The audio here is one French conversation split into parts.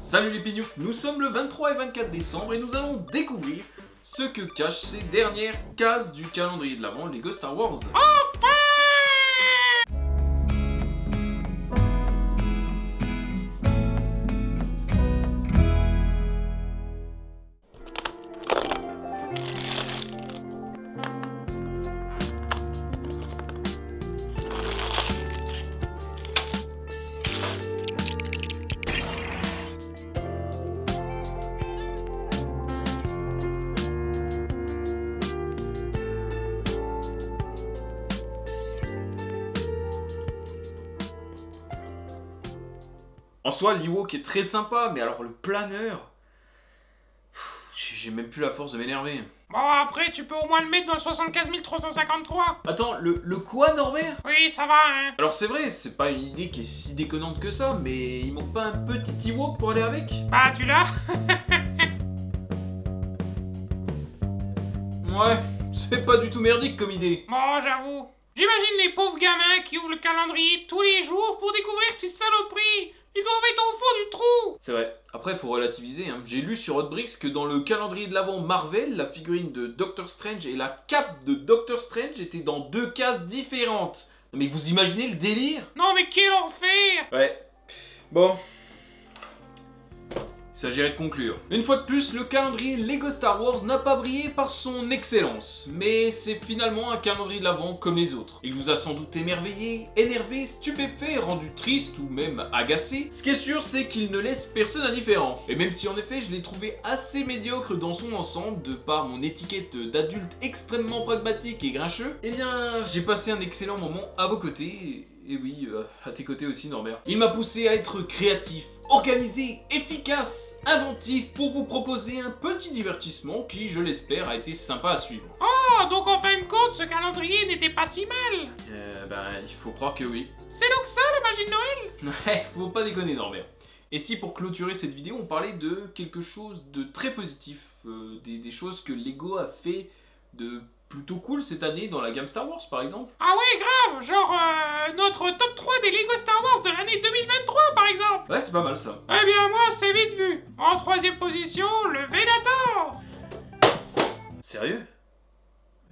Salut les pignoufs, nous sommes le 23 et 24 décembre et nous allons découvrir ce que cachent ces dernières cases du calendrier de l'Avent Lego Star Wars. En soi, l'Ewok est très sympa, mais alors le planeur... J'ai même plus la force de m'énerver. Bon, après, tu peux au moins le mettre dans le 75 353. Attends, le quoi, Norbert? Oui, ça va, hein. Alors c'est vrai, c'est pas une idée qui est si déconnante que ça, mais il manque pas un petit Ewok pour aller avec? Bah, tu l'as. Ouais, c'est pas du tout merdique comme idée. Bon, j'avoue. J'imagine les pauvres gamins qui ouvrent le calendrier tous les jours pour découvrir ces saloperies. Ils doivent être au fond du trou. C'est vrai. Après, faut relativiser, hein. J'ai lu sur Hotbricks que dans le calendrier de l'Avent Marvel, la figurine de Doctor Strange et la cape de Doctor Strange étaient dans deux cases différentes. Non mais vous imaginez le délire? Non, mais quel enfer. Ouais. Bon. Il s'agirait de conclure. Une fois de plus, le calendrier Lego Star Wars n'a pas brillé par son excellence, mais c'est finalement un calendrier de l'Avent comme les autres. Il vous a sans doute émerveillé, énervé, stupéfait, rendu triste ou même agacé. Ce qui est sûr, c'est qu'il ne laisse personne indifférent. Et même si en effet je l'ai trouvé assez médiocre dans son ensemble, de par mon étiquette d'adulte extrêmement pragmatique et grincheux, eh bien j'ai passé un excellent moment à vos côtés. Et oui, à tes côtés aussi, Norbert. Il m'a poussé à être créatif, organisé, efficace, inventif pour vous proposer un petit divertissement qui, je l'espère, a été sympa à suivre. Oh, donc en fin de compte, ce calendrier n'était pas si mal. Il faut croire que oui. C'est donc ça la magie de Noël? Ouais, faut pas déconner, Norbert. Et si pour clôturer cette vidéo, on parlait de quelque chose de très positif, des choses que Lego a fait de plutôt cool cette année dans la gamme Star Wars par exemple. Ah ouais, grave. Genre notre top 3 des Lego Star Wars de l'année 2023 par exemple. Ouais, c'est pas mal ça. Eh bien moi, c'est vite vu. En troisième position, le Venator. Sérieux?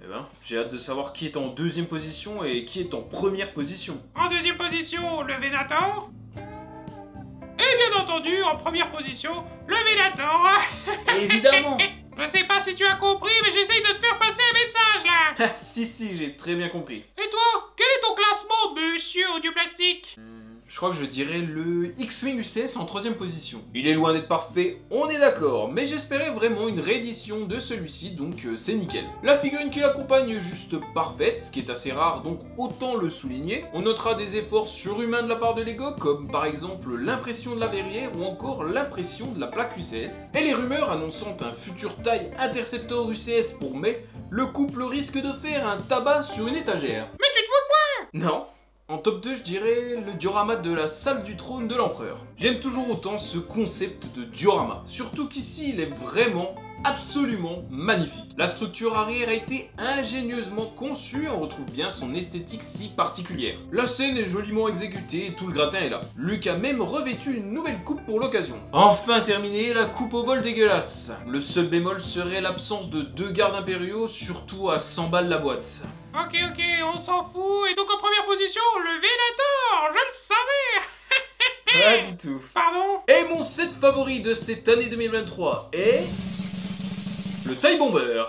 Eh ben, j'ai hâte de savoir qui est en deuxième position et qui est en première position. En deuxième position, le Venator. Et bien entendu, en première position, le Venator. Évidemment. Je sais pas si tu as compris, mais j'essaye de te faire passer un message là. Si, j'ai très bien compris. Et toi, quel est ton classement, monsieur Audioplastique? Je crois que je dirais le X-Wing UCS en troisième position. Il est loin d'être parfait, on est d'accord, mais j'espérais vraiment une réédition de celui-ci, donc c'est nickel. La figurine qui l'accompagne est juste parfaite, ce qui est assez rare, donc autant le souligner. On notera des efforts surhumains de la part de Lego, comme par exemple l'impression de la verrière ou encore l'impression de la plaque UCS. Et les rumeurs annonçant un futur taille Interceptor UCS pour mai, le couple risque de faire un tabac sur une étagère. Mais tu te fous de moi? Non. En top 2, je dirais le diorama de la salle du trône de l'empereur. J'aime toujours autant ce concept de diorama, surtout qu'ici il est vraiment absolument magnifique. La structure arrière a été ingénieusement conçue, on retrouve bien son esthétique si particulière. La scène est joliment exécutée et tout le gratin est là. Luke a même revêtu une nouvelle coupe pour l'occasion. Enfin terminée, la coupe au bol dégueulasse. Le seul bémol serait l'absence de deux gardes impériaux, surtout à 100 balles la boîte. Ok, on s'en fout. Et donc en première position, le Venator. Je le savais. Pas du tout. Pardon? Et mon set favori de cette année 2023 est... le TIE Bomber.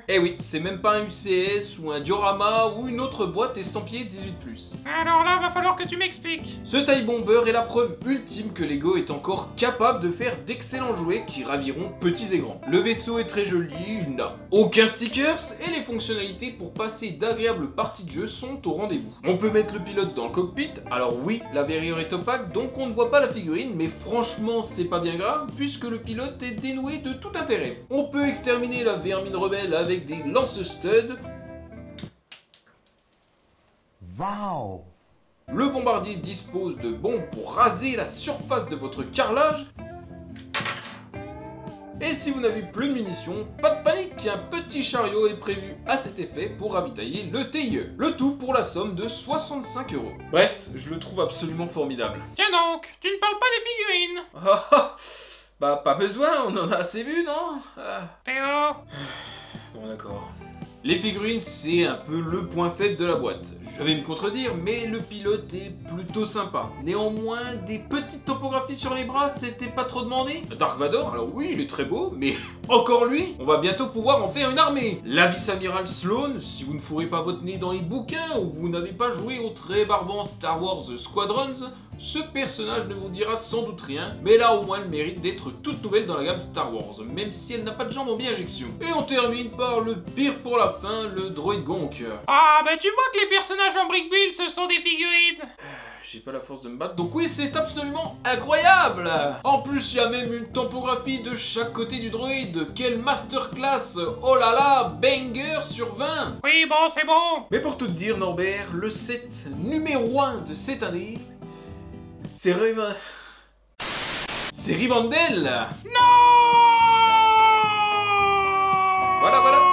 Eh oui, c'est même pas un UCS ou un diorama ou une autre boîte estampillée 18+. Alors là, va falloir que tu m'expliques. Ce TIE Bomber est la preuve ultime que Lego est encore capable de faire d'excellents jouets qui raviront petits et grands. Le vaisseau est très joli, il n'a aucun stickers et les fonctionnalités pour passer d'agréables parties de jeu sont au rendez-vous. On peut mettre le pilote dans le cockpit, alors oui, la verrière est opaque donc on ne voit pas la figurine, mais franchement c'est pas bien grave puisque le pilote est dénoué de tout intérêt. On peut exterminer la vermine rebelle avec des lance-studs. Wow! Le bombardier dispose de bombes pour raser la surface de votre carrelage. Et si vous n'avez plus de munitions, pas de panique, un petit chariot est prévu à cet effet pour ravitailler le TIE. Le tout pour la somme de 65 €. Bref, je le trouve absolument formidable. Tiens donc, tu ne parles pas des figurines. Bah pas besoin, on en a assez vu, non? Théo. Bon d'accord. Les figurines, c'est un peu le point faible de la boîte. Je vais me contredire, mais le pilote est plutôt sympa. Néanmoins, des petites topographies sur les bras, c'était pas trop demandé. Dark Vador, alors oui, il est très beau, mais encore lui, on va bientôt pouvoir en faire une armée. La vice-amiral Sloane, si vous ne fourrez pas votre nez dans les bouquins ou vous n'avez pas joué au très barbant Star Wars Squadrons, ce personnage ne vous dira sans doute rien, mais elle a au moins le mérite d'être toute nouvelle dans la gamme Star Wars, même si elle n'a pas de jambes en bi-injection. Et on termine par le pire pour la fin, le droïde Gonk. Ah bah tu vois que les personnages en Brick Build ce sont des figurines. J'ai pas la force de me battre, donc oui, c'est absolument incroyable! En plus, il y a même une topographie de chaque côté du droïde. Quelle masterclass! Oh là là, banger sur 20! Oui bon c'est bon. Mais pour tout te dire, Norbert, le set numéro 1 de cette année, c'est c'est Rivendell! Non. Voilà.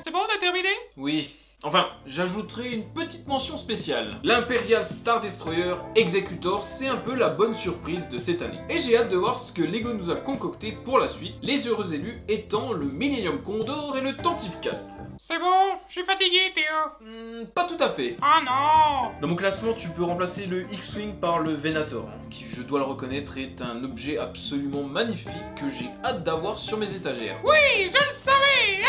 C'est bon, on a terminé? Oui. Enfin, j'ajouterai une petite mention spéciale. L'Imperial Star Destroyer Executor, c'est un peu la bonne surprise de cette année. Et j'ai hâte de voir ce que LEGO nous a concocté pour la suite, les heureux élus étant le Millennium Condor et le Tantive 4. C'est bon, je suis fatigué Théo. Pas tout à fait. Ah non. Dans mon classement, tu peux remplacer le X-Wing par le Venator, qui, je dois le reconnaître, est un objet absolument magnifique que j'ai hâte d'avoir sur mes étagères. Oui, je le savais.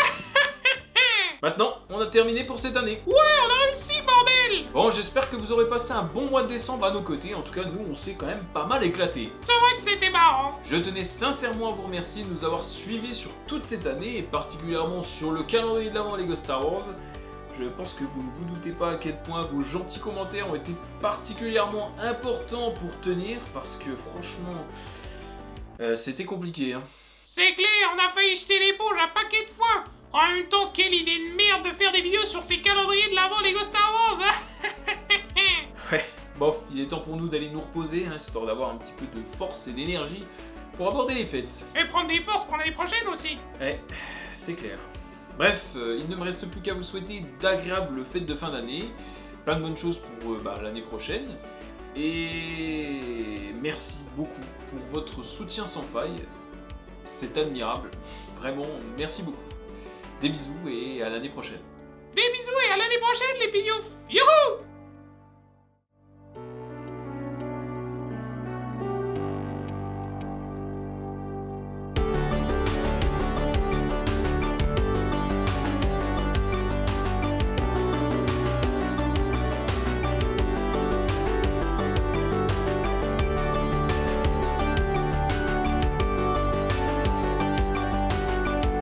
Maintenant, on a terminé pour cette année. Ouais, on a réussi, bordel. Bon, j'espère que vous aurez passé un bon mois de décembre à nos côtés. En tout cas, nous, on s'est quand même pas mal éclaté. C'est vrai que c'était marrant. Je tenais sincèrement à vous remercier de nous avoir suivis sur toute cette année, et particulièrement sur le calendrier de l'avant LEGO Star Wars. Je pense que vous ne vous doutez pas à quel point vos gentils commentaires ont été particulièrement importants pour tenir, parce que franchement, c'était compliqué. Hein. C'est clair, on a failli jeter l'éponge un paquet de fois. En même temps, quelle idée de merde de faire des vidéos sur ces calendriers de l'avant LEGO Star Wars, hein. Ouais, bon, il est temps pour nous d'aller nous reposer, hein, histoire d'avoir un petit peu de force et d'énergie pour aborder les fêtes. Et prendre des forces pour l'année prochaine aussi. Ouais, c'est clair. Bref, il ne me reste plus qu'à vous souhaiter d'agréables fêtes de fin d'année, plein de bonnes choses pour l'année prochaine, et merci beaucoup pour votre soutien sans faille, c'est admirable, vraiment, merci beaucoup. Des bisous et à l'année prochaine. Des bisous et à l'année prochaine les pignoufs. Youhou.